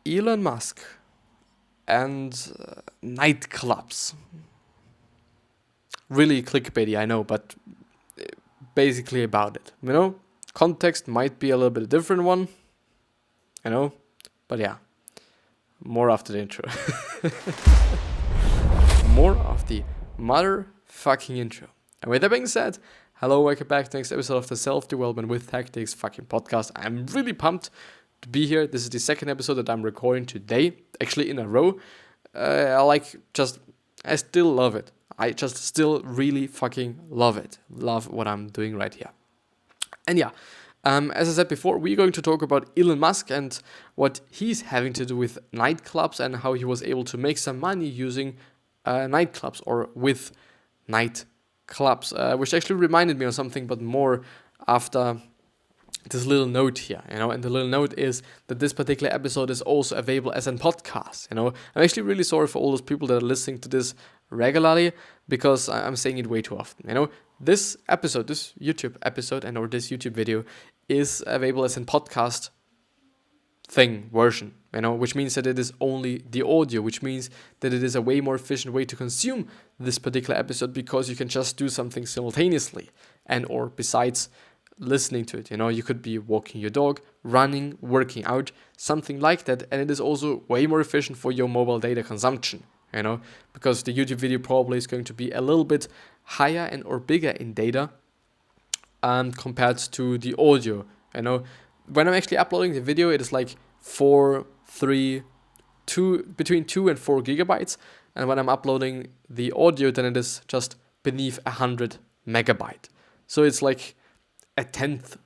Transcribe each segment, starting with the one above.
Elon Musk and nightclubs. Really clickbaity, I know, but basically about it. Context might be a little bit different one, but yeah, more after the intro. More of the motherfucking intro. And with that being said, hello, welcome back to the next episode of the Self-Development with Tactics fucking podcast. I'm really pumped to be here. This is the second episode that I'm recording today, actually in a row. I still love it. I just still really fucking love it. Love what I'm doing right here. And yeah, as I said before, we're going to talk about Elon Musk and what he's having to do with nightclubs and how he was able to make some money using nightclubs or with nightclubs, which actually reminded me of something, but more after this little note here, and the little note is that this particular episode is also available as a podcast. I'm actually really sorry for all those people that are listening to this regularly because I'm saying it way too often. This episode, this YouTube episode or this YouTube video is available as a podcast version, which means that it is only the audio, which means that it is a way more efficient way to consume this particular episode because you can just do something simultaneously and or besides listening to it. You could be walking your dog, running, working out, something like that, and it is also way more efficient for your mobile data consumption, because the YouTube video probably is going to be a little bit higher and or bigger in data compared to the audio. When I'm actually uploading the video, it is like between 2 and 4 gigabytes, and when I'm uploading the audio, then it is just beneath 100 megabyte. So it's like a tenth,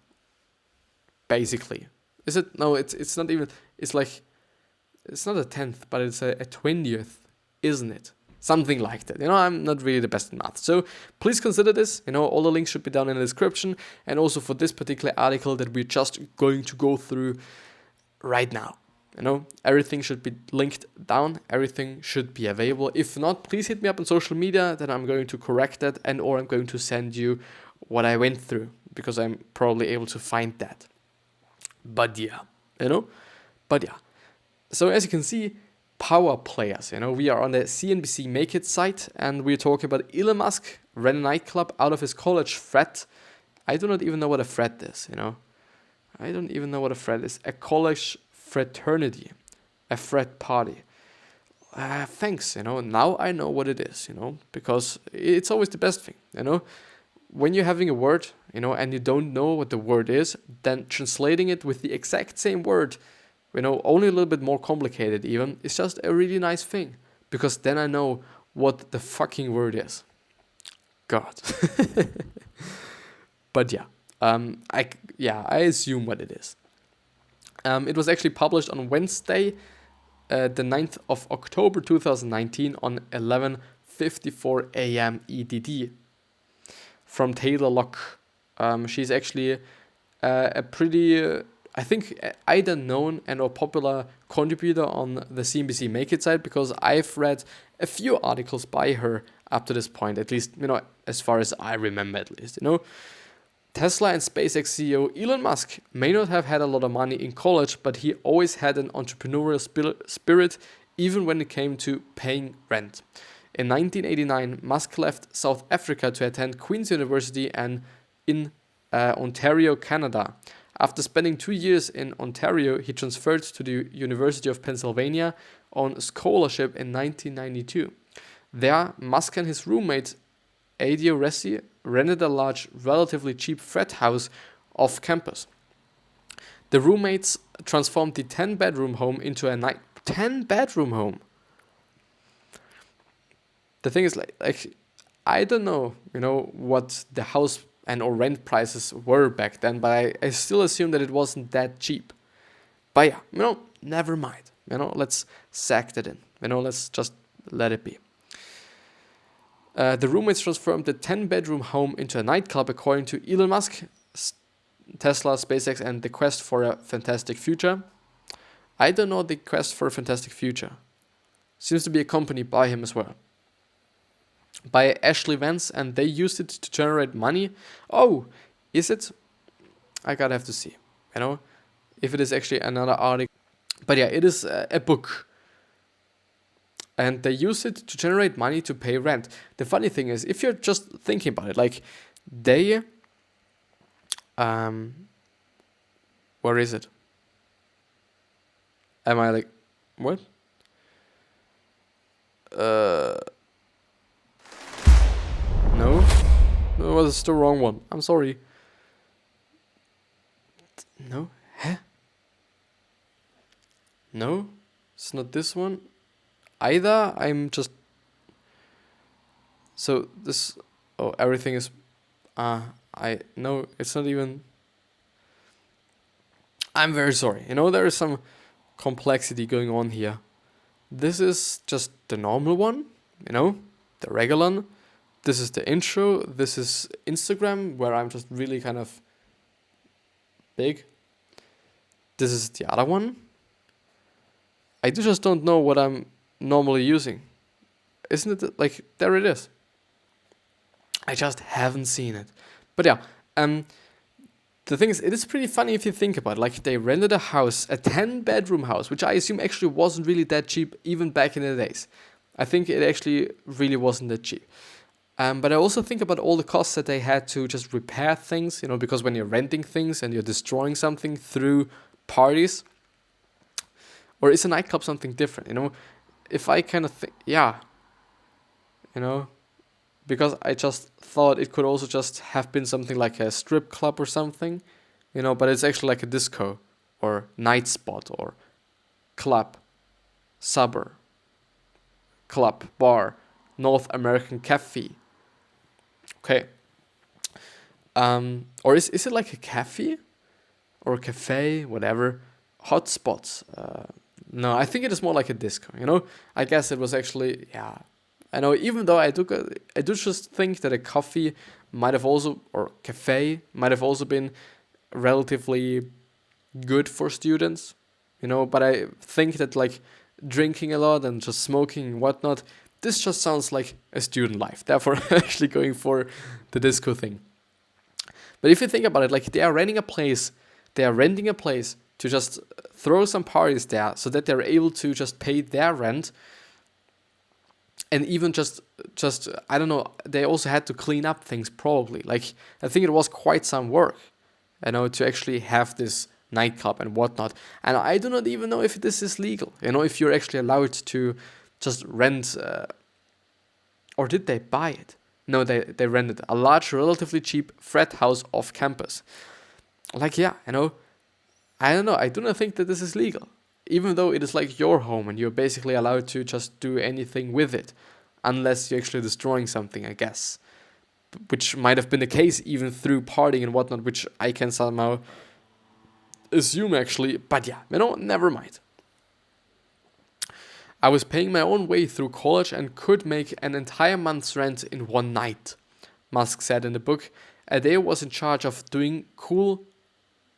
basically. Is it? No, it's not even. It's not a tenth, but it's a 20th, isn't it? Something like that. I'm not really the best in math. So please consider this. All the links should be down in the description. And also for this particular article that we're just going to go through right now. Everything should be linked down. Everything should be available. If not, please hit me up on social media. Then I'm going to correct that or I'm going to send you what I went through because I'm probably able to find that. But yeah. So as you can see, power players. We are on the CNBC Make It site and we're talking about Elon Musk ran a nightclub out of his college frat. I do not even know what a frat is, I don't even know what a frat is. A college fraternity, a frat party. Thanks, now I know what it is, because it's always the best thing, When you're having a word, and you don't know what the word is, then translating it with the exact same word, only a little bit more complicated even, is just a really nice thing. Because then I know what the fucking word is. God. But yeah, I assume what it is. It was actually published on Wednesday, the 9th of October 2019 on 11:54 a.m. EDT from Taylor Locke. She's actually a pretty, I think, either known and or popular contributor on the CNBC Make It site because I've read a few articles by her up to this point, at least, as far as I remember at least, Tesla and SpaceX CEO Elon Musk may not have had a lot of money in college, but he always had an entrepreneurial spirit even when it came to paying rent. In 1989, Musk left South Africa to attend Queen's University and in Ontario, Canada. After spending 2 years in Ontario, he transferred to the University of Pennsylvania on scholarship in 1992. There, Musk and his roommate, Adio Ressi, rented a large, relatively cheap frat house off campus. The roommates transformed the 10-bedroom home into a 10-bedroom home. The thing is, I don't know, what the house and or rent prices were back then, but I still assume that it wasn't that cheap. But yeah, never mind. Let's sack that in. Let's just let it be. The roommates transformed the 10-bedroom home into a nightclub, according to Elon Musk, Tesla, SpaceX, and the Quest for a Fantastic Future. I don't know the Quest for a Fantastic Future. Seems to be a company by him as well. By Ashley Vance, and they used it to generate money. Oh, is it? I gotta have to see. If it is actually another article. But yeah, it is a book. And they use it to generate money to pay rent. The funny thing is, if you're just thinking about it, like they, where is it? Am I like, what? No, that was the wrong one. I'm sorry. No, huh? No, it's not this one either. I'm just so this. Oh, everything is. I no, it's not even. I'm very sorry. There is some complexity going on here. This is just the normal one, the regular one. This is the intro. This is Instagram, where I'm just really kind of big. This is the other one. I just don't know what I'm normally using. Isn't it like, there it is. I just haven't seen it. But yeah, the thing is, it is pretty funny if you think about it. Like, they rented a house, a 10-bedroom house, which I assume actually wasn't really that cheap even back in the days. I think it actually really wasn't that cheap. But I also think about all the costs that they had to just repair things, because when you're renting things and you're destroying something through parties, or is a nightclub something different, if I kind of think, yeah, because I just thought it could also just have been something like a strip club or something, but it's actually like a disco or night spot or club, suburb, club, bar, North American cafe. Okay. Or is it like a cafe or a cafe, whatever, hotspots? No, I think it is more like a disco, I guess it was actually, yeah. I know, even though I do just think that a coffee might have also, or cafe might have also been relatively good for students, but I think that like drinking a lot and just smoking and whatnot, this just sounds like a student life. Therefore, I'm actually going for the disco thing. But if you think about it, like they are renting a place to just throw some parties there so that they're able to just pay their rent. And even just I don't know, they also had to clean up things probably. Like, I think it was quite some work, to actually have this nightclub and whatnot. And I do not even know if this is legal, if you're actually allowed to just rent, or did they buy it? No, they rented a large, relatively cheap frat house off campus. Like, yeah, I don't know, I do not think that this is legal. Even though it is like your home and you're basically allowed to just do anything with it, unless you're actually destroying something, I guess. Which might have been the case even through partying and whatnot, which I can somehow assume actually. But yeah, never mind. I was paying my own way through college and could make an entire month's rent in one night, Musk said in the book. Adair was in charge of doing cool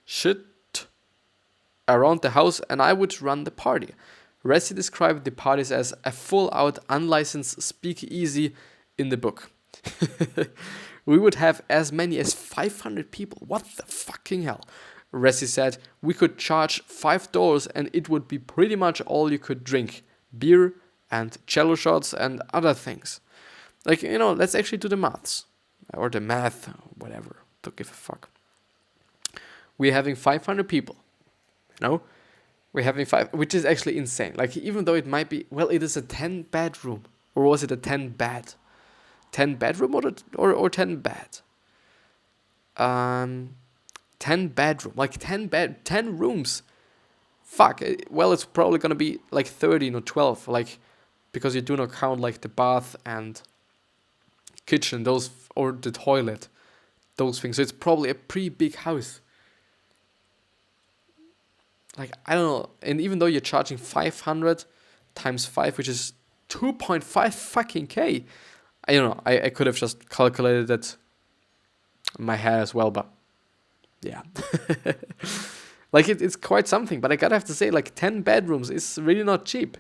shit around the house, and I would run the party. Resi described the parties as a full-out unlicensed speakeasy in the book. We would have as many as 500 people. What the fucking hell? Resi said, we could charge $5 and it would be pretty much all you could drink. Beer and cello shots and other things. Like, let's actually do the maths. Or the math, whatever. Don't give a fuck. We're having 500 people. We're having 5, which is actually insane. Like, even though it might be, well, it is a 10-bedroom, or was it a 10-bed? 10-bedroom or 10-bed? 10-bedroom, like 10 rooms. Fuck. Well, it's probably gonna be like 13 or 12, like, because you do not count like the bath and kitchen, those, or the toilet, those things. So it's probably a pretty big house. Like, I don't know, and even though you're charging 500 times 5, which is 2.5 fucking K, I don't know, I could have just calculated that in my head as well, but yeah. Like, it's quite something, but I gotta have to say, like, 10 bedrooms is really not cheap.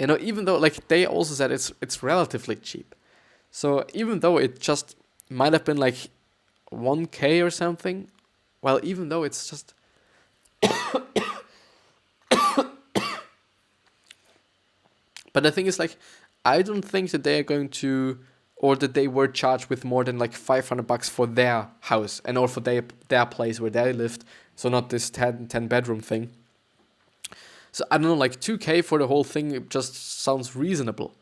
Even though, like, they also said it's relatively cheap. So even though it just might have been like 1K or something, well, even though it's just But the thing is, like, I don't think that they are going to, or that they were charged with more than like $500 for their house and or for their place where they lived. So not this 10 bedroom thing. So I don't know, like 2K for the whole thing, it just sounds reasonable,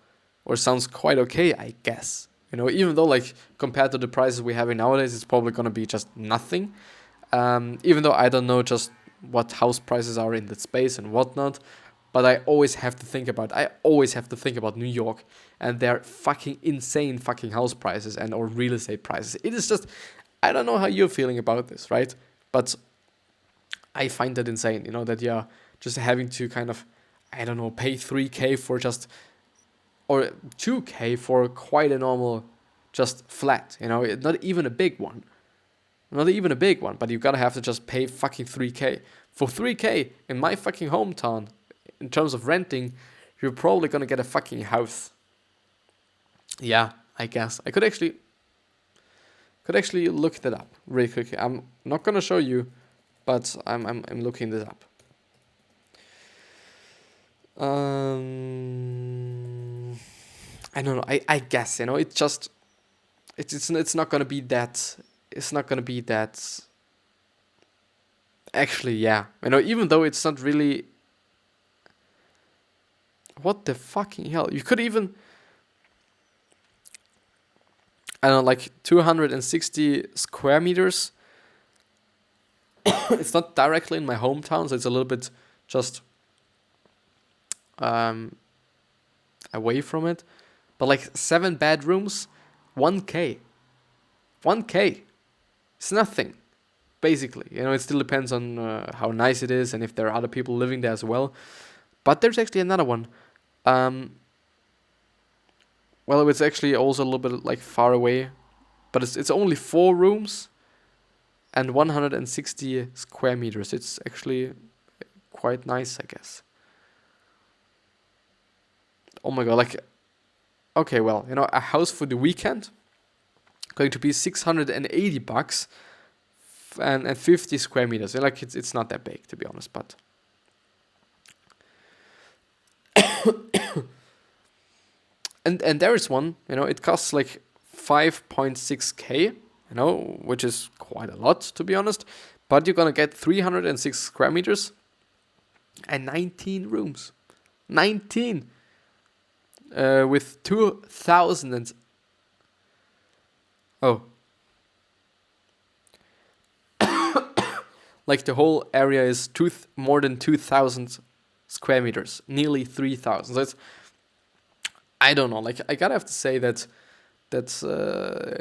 or sounds quite okay, I guess. Even though like compared to the prices we have nowadays, it's probably gonna be just nothing. Even though I don't know just what house prices are in that space and whatnot, but I always have to think about New York and their fucking insane fucking house prices and or real estate prices. It is just, I don't know how you're feeling about this, right? But I find that insane, that you're just having to kind of, I don't know, pay 3K for just, or 2K for quite a normal, just flat, not even a big one. Not even a big one, but you gotta have to just pay fucking 3K. For 3K in my fucking hometown, in terms of renting, you're probably gonna get a fucking house. Yeah, I guess. I could actually look that up really quickly. I'm not gonna show you, but I'm looking this up. I don't know. I guess it's just it's not gonna be that. It's not gonna be that. Actually, yeah. Even though it's not really. What the fucking hell? You could even. I don't know, like 260 square meters. It's not directly in my hometown, so it's a little bit just away from it. But like 7 bedrooms, 1K. 1K. It's nothing, basically. It still depends on how nice it is and if there are other people living there as well. But there's actually another one. Well, it's actually also a little bit like far away, but it's only 4 rooms and 160 square meters. It's actually quite nice, I guess. Oh my god, like, okay, well, a house for the weekend going to be $680 and 50 square meters. Like it's not that big, to be honest, but and there is one, it costs like 5.6K, which is quite a lot, to be honest, but you're gonna get 306 square meters and 19 rooms. 19 with 2,000 and like the whole area is more than 2,000 square meters, nearly 3,000. So it's, I don't know, like I gotta have to say that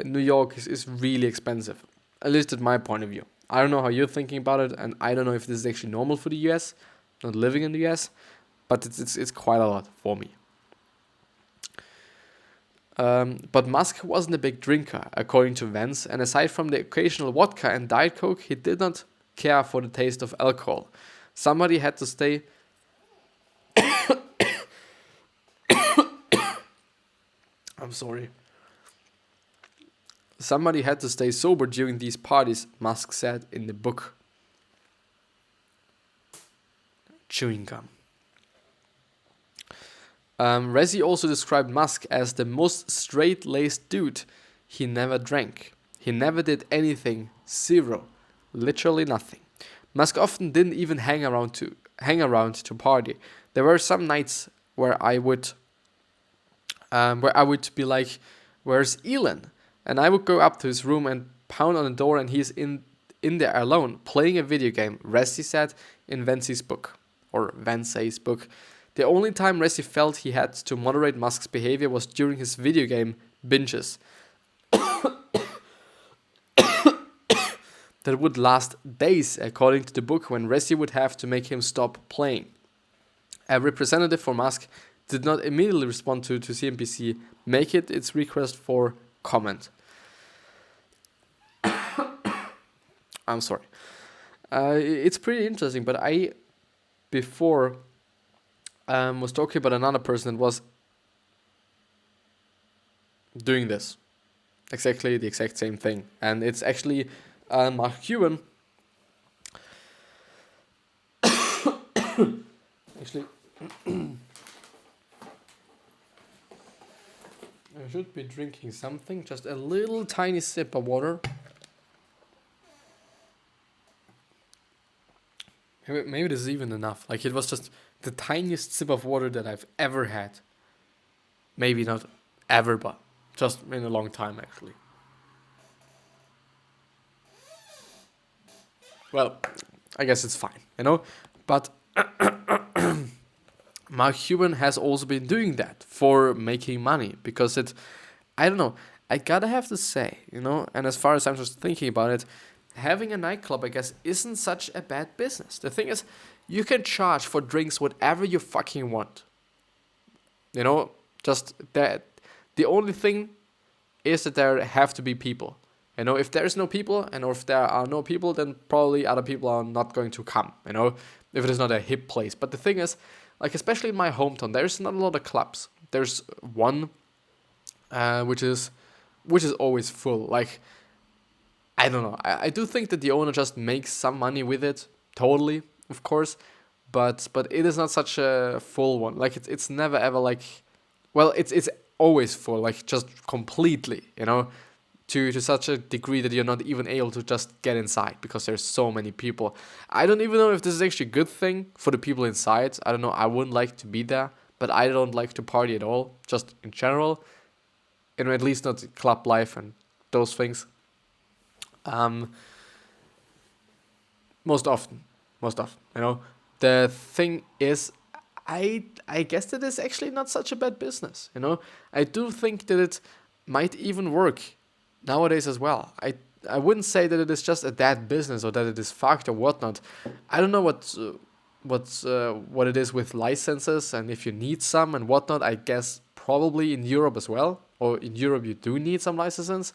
New York is really expensive, at least at my point of view. I don't know how you're thinking about it, and I don't know if this is actually normal for the US, not living in the US, but it's quite a lot for me. But Musk wasn't a big drinker, according to Vance, and aside from the occasional vodka and Diet Coke, he did not care for the taste of alcohol. Somebody had to stay. I'm sorry. Somebody had to stay sober during these parties, Musk said in the book. Chewing gum. Resi also described Musk as the most straight-laced dude. He never drank. He never did anything. Zero. Literally nothing. Musk often didn't even hang around to party. There were some nights where I would be like, "Where's Elon?" And I would go up to his room and pound on the door, and he's in there alone playing a video game. Resi said in Vance's book. The only time Resi felt he had to moderate Musk's behavior was during his video game binges. That would last days, according to the book, when Resi would have to make him stop playing. A representative for Musk did not immediately respond to CNBC, make it its request for comment. I'm sorry. It's pretty interesting, but I, before, was talking about another person that was doing this. Exactly the exact same thing. And it's actually Mark Cuban. Actually, I should be drinking something, just a little tiny sip of water. Maybe this is even enough. Like, it was just the tiniest sip of water that I've ever had. Maybe not ever, but just in a long time, actually. Well, I guess it's fine, you know? But Mark Cuban has also been doing that for making money because I don't know, I gotta have to say, you know, and as far as I'm just thinking about it, having a nightclub, I guess, isn't such a bad business. The thing is, you can charge for drinks whatever you fucking want. You know, just that. The only thing is that there have to be people. You know, if there's no people, and or if there are no people, then probably other people are not going to come. You know, if it is not a hip place. But the thing is, like especially in my hometown, there's not a lot of clubs. There's one, which is always full. Like, I don't know. I do think that the owner just makes some money with it. Totally, of course, but it is not such a full one. Like it's never ever like, well, it's always full. Like just completely. You know, to such a degree that you're not even able to just get inside because there's so many people. I don't even know if this is actually a good thing for the people inside. I don't know. I wouldn't like to be there, but I don't like to party at all. Just in general, you know, at least not club life and those things. Most often, you know. The thing is, I guess that is actually not such a bad business, you know. I do think that it might even work nowadays as well. I wouldn't say that it is just a dead business or that it is fucked or whatnot. I don't know what it is with licenses and if you need some and whatnot. I guess probably in Europe as well, or in Europe you do need some licenses,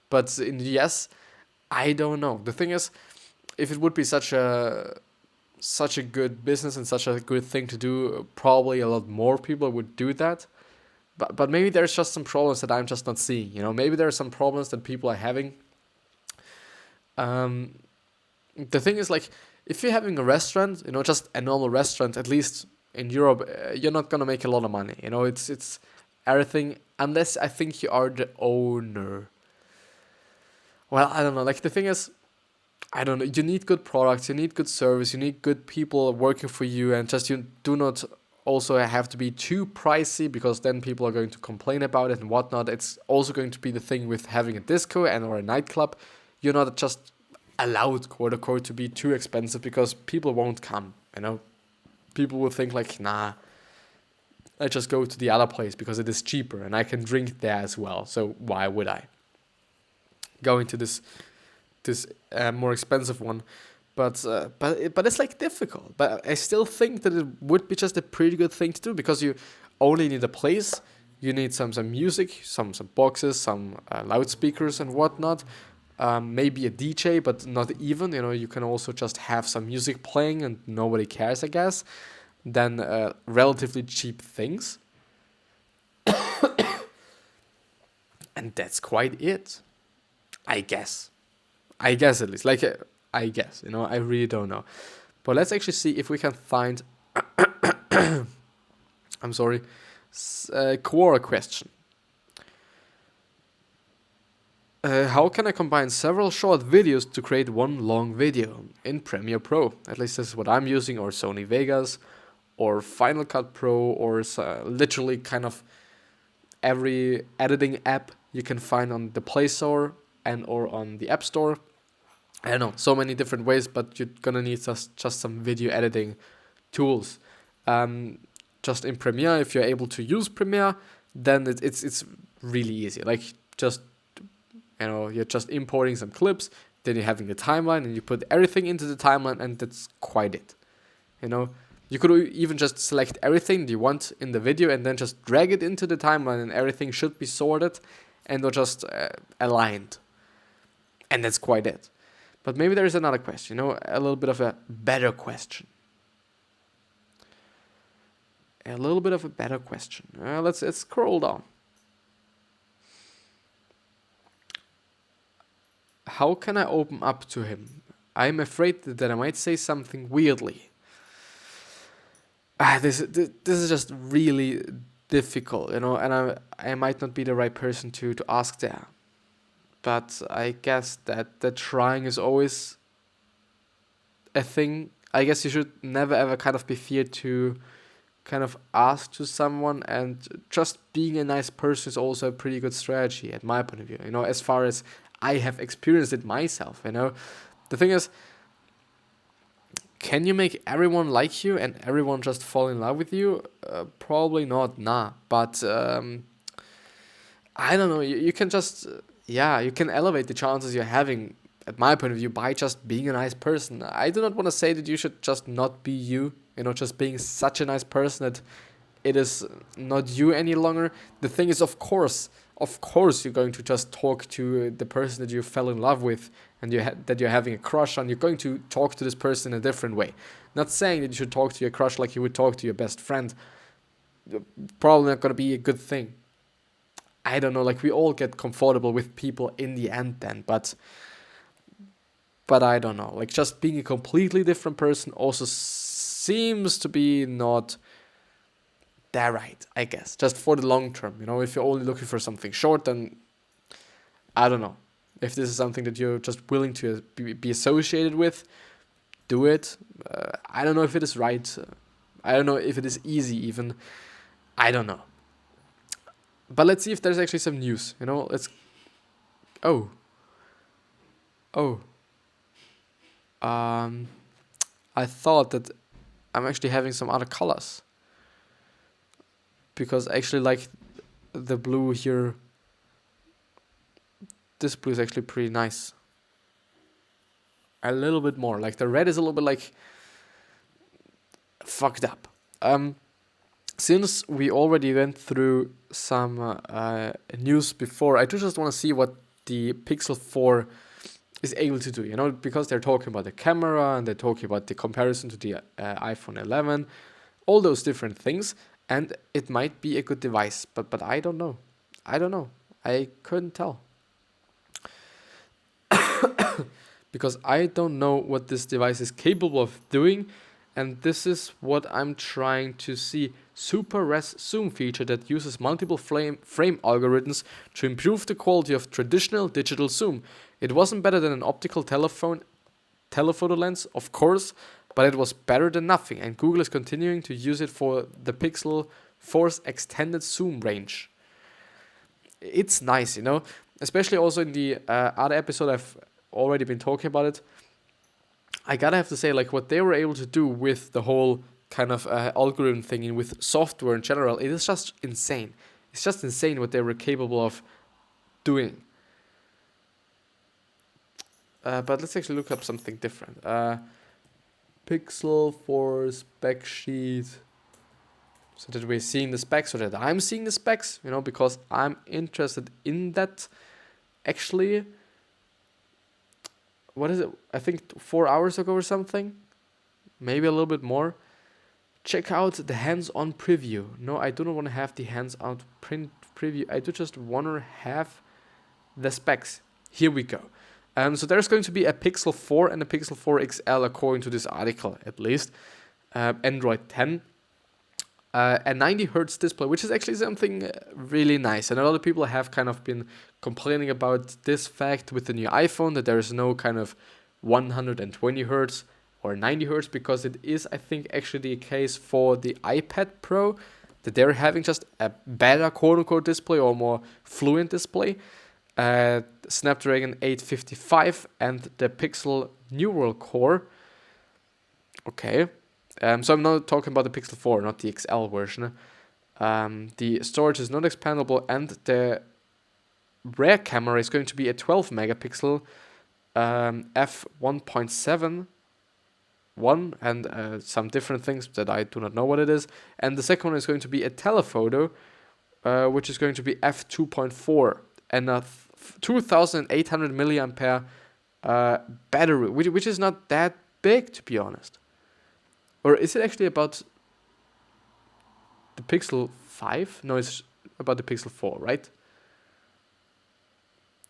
but in the US, I don't know. The thing is, if it would be such a good business and such a good thing to do, probably a lot more people would do that. But maybe there's just some problems that I'm just not seeing. You know, maybe there are some problems that people are having. The thing is, like, if you're having a restaurant, you know, just a normal restaurant, at least in Europe, you're not gonna make a lot of money. You know, it's everything unless I think you are the owner. Well, I don't know. Like the thing is, I don't know. You need good products. You need good service. You need good people working for you, and just you do not also have to be too pricey because then people are going to complain about it and whatnot. It's also going to be the thing with having a disco and or a nightclub. You're not just allowed, quote unquote, to be too expensive because people won't come. You know, people will think like, nah, I just go to the other place because it is cheaper and I can drink there as well. So why would I go into this more expensive one? But it's like difficult. But I still think that it would be just a pretty good thing to do because you only need a place. You need some music, some boxes, some loudspeakers and whatnot. Maybe a DJ, but not even. You know, you can also just have some music playing and nobody cares, I guess. Then relatively cheap things. And that's quite it. I guess at least. Like, I guess, you know, I really don't know. But let's actually see if we can find, I'm sorry, Quora question. How can I combine several short videos to create one long video in Premiere Pro? At least this is what I'm using, or Sony Vegas, or Final Cut Pro, or literally kind of every editing app you can find on the Play Store and or on the App Store. I don't know, so many different ways, but you're gonna need just some video editing tools. Just in Premiere, if you're able to use Premiere, then it's really easy. Like just, you know, you're just importing some clips, then you're having the timeline, and you put everything into the timeline, and that's quite it. You know, you could even just select everything you want in the video, and then just drag it into the timeline, and everything should be sorted, and or just aligned, and that's quite it. But maybe there is another question, you know, a little bit of a better question. Let's scroll down. How can I open up to him? I'm afraid that I might say something weirdly. This is just really difficult, and I might not be the right person to ask there. But I guess that the trying is always a thing. I guess you should never ever kind of be feared to kind of ask to someone, and just being a nice person is also a pretty good strategy at my point of view, as far as I have experienced it myself. The thing is, can you make everyone like you and everyone just fall in love with you? Probably not, nah. But I don't know. You can just, you can elevate the chances you're having, at my point of view, by just being a nice person. I do not want to say that you should just not be you, just being such a nice person that it is not you any longer. The thing is, of course, you're going to just talk to the person that you fell in love with and that you're having a crush on. You're going to talk to this person in a different way. Not saying that you should talk to your crush like you would talk to your best friend. Probably not going to be a good thing. I don't know, like, we all get comfortable with people in the end then, but I don't know. Like, just being a completely different person also seems to be not that right, I guess. Just for the long term, if you're only looking for something short, then I don't know. If this is something that you're just willing to be associated with, do it. I don't know if it is right. I don't know if it is easy even. I don't know. But let's see if there's actually some news, let's... Oh. I thought that I'm actually having some other colors. Because I actually like the blue here. This blue is actually pretty nice. A little bit more. Like, the red is a little bit, like, fucked up. Since we already went through some news before, I do just want to see what the Pixel 4 is able to do, because they're talking about the camera and they're talking about the comparison to the iPhone 11, all those different things, and it might be a good device, but I don't know. I couldn't tell. Because I don't know what this device is capable of doing, and this is what I'm trying to see. Super res zoom feature that uses multiple frame algorithms to improve the quality of traditional digital zoom. It wasn't better than an optical telephoto lens, of course, but it was better than nothing, and Google is continuing to use it for the Pixel 4's extended zoom range. It's nice, especially also in the other episode I've already been talking about it. I gotta have to say, like, what they were able to do with the whole kind of algorithm thing and with software in general, it is just insane. It's just insane what they were capable of doing. But let's actually look up something different. Pixel 4 spec sheet. So that we're seeing the specs, so that I'm seeing the specs, because I'm interested in that. Actually, what is it? I think 4 hours ago or something. Maybe a little bit more. Check out the hands-on preview. No, I do not want to have the hands-on preview. I do just want to have the specs. Here we go. So there's going to be a Pixel 4 and a Pixel 4 XL, according to this article at least. Android 10. A 90 Hz display, which is actually something really nice. And a lot of people have kind of been complaining about this fact with the new iPhone, that there is no kind of 120 Hz or 90 Hz, because it is, I think, actually the case for the iPad Pro, that they're having just a better quote-unquote display or more fluent display. Snapdragon 855 and the Pixel Neural Core. Okay. So I'm now talking about the Pixel 4, not the XL version. The storage is not expandable, and the rear camera is going to be a 12 megapixel f1.7 one, and some different things that I do not know what it is. And the second one is going to be a telephoto, which is going to be f2.4 and a 2,800 milliampere battery, which is not that big, to be honest. Or is it actually about the Pixel 5? No, it's about the Pixel 4, right?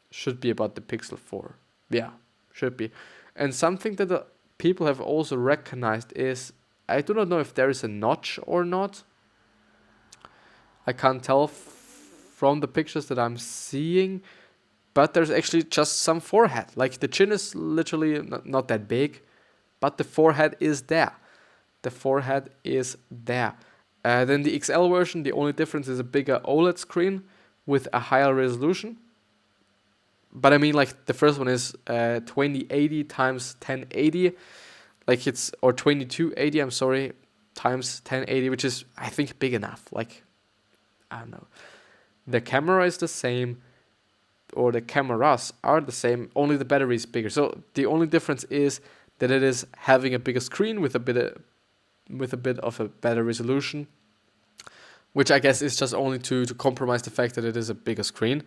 Should be about the Pixel 4. Yeah, should be. And something that people have also recognized is, I do not know if there is a notch or not. I can't tell from the pictures that I'm seeing, but there's actually just some forehead. Like the chin is literally not that big, but the forehead is there. The forehead is there. Then the XL version, the only difference is a bigger OLED screen with a higher resolution. But I mean, like the first one is 2080 times 1080, like it's, or 2280, I'm sorry, times 1080, which is, I think, big enough. Like, I don't know. The camera is the same, or the cameras are the same, only the battery is bigger. So the only difference is that it is having a bigger screen with a bit of a better resolution, which I guess is just only to compromise the fact that it is a bigger screen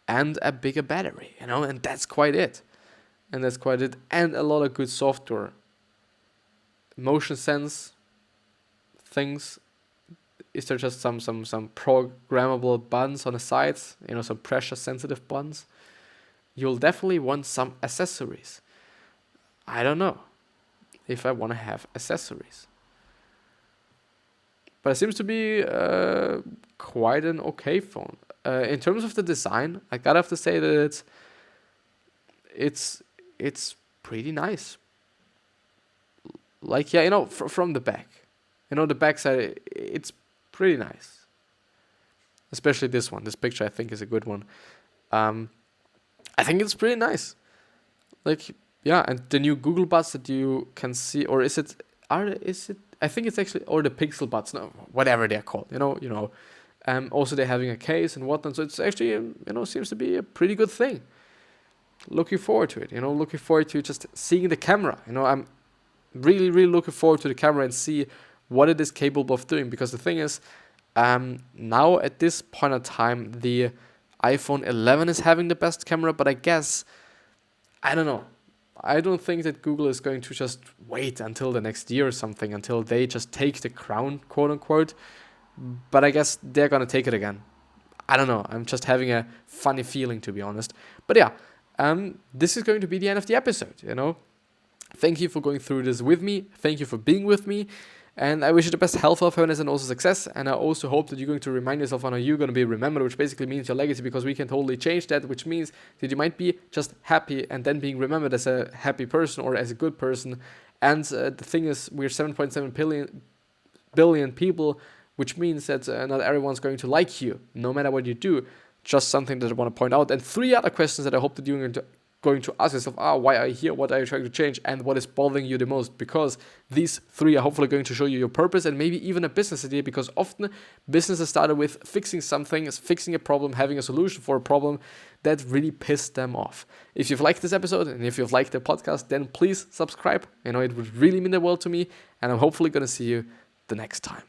and a bigger battery, and that's quite it. And a lot of good software. Motion sense things. Is there just some programmable buttons on the sides, some pressure sensitive buttons? You'll definitely want some accessories. I don't know if I want to have accessories. But it seems to be quite an okay phone. In terms of the design, I gotta have to say that it's pretty nice. Like, yeah, from the back. The back side, it's pretty nice. Especially this one. This picture, I think, is a good one. I think it's pretty nice. Like, yeah, and the new Google Buds that you can see, or is it? I think it's actually, or the Pixel Buds, no, whatever they're called. Also, they're having a case and whatnot. So it's actually, seems to be a pretty good thing. Looking forward to it. Looking forward to just seeing the camera. I'm really, really looking forward to the camera and see what it is capable of doing. Because the thing is, now at this point in time, the iPhone 11 is having the best camera, but I guess, I don't know. I don't think that Google is going to just wait until the next year or something, until they just take the crown, quote unquote. But I guess they're going to take it again. I don't know. I'm just having a funny feeling, to be honest. But yeah, this is going to be the end of the episode, Thank you for going through this with me. Thank you for being with me. And I wish you the best health, happiness, and also success. And I also hope that you're going to remind yourself on how you're going to be remembered, which basically means your legacy, because we can totally change that, which means that you might be just happy and then being remembered as a happy person or as a good person. And the thing is, we're 7.7 billion people, which means that not everyone's going to like you, no matter what you do. Just something that I want to point out. And 3 other questions that I hope that you're going to ask yourself, why are you here? What are you trying to change? And what is bothering you the most? Because these 3 are hopefully going to show you your purpose and maybe even a business idea, because often businesses started with fixing something, fixing a problem, having a solution for a problem that really pissed them off. If you've liked this episode and if you've liked the podcast, then please subscribe. It would really mean the world to me, and I'm hopefully going to see you the next time.